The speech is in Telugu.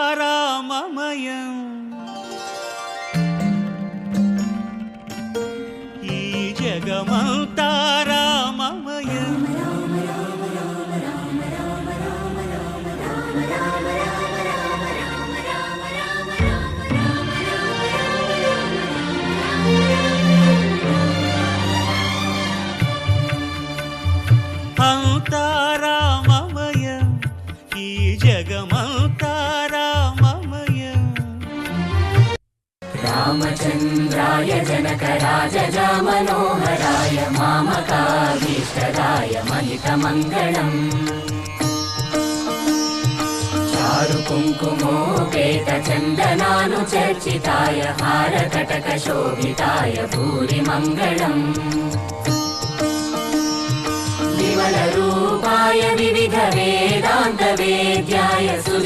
అంతారామమయం ఈ జగమంతారామమయం అంతారామమయం ఈ జగమంతారామమయం రామచంద్రాయ జనకరాజజా మనోహరాయ మామకాభీష్టదాయ మహితమంగళం చారు కుంకుమోపేత చందనానుచర్చితాయ హారకటక శోభితాయ భూరి మంగళం విమల రూపాయ వివిధ వేదాంత వేద్యాయ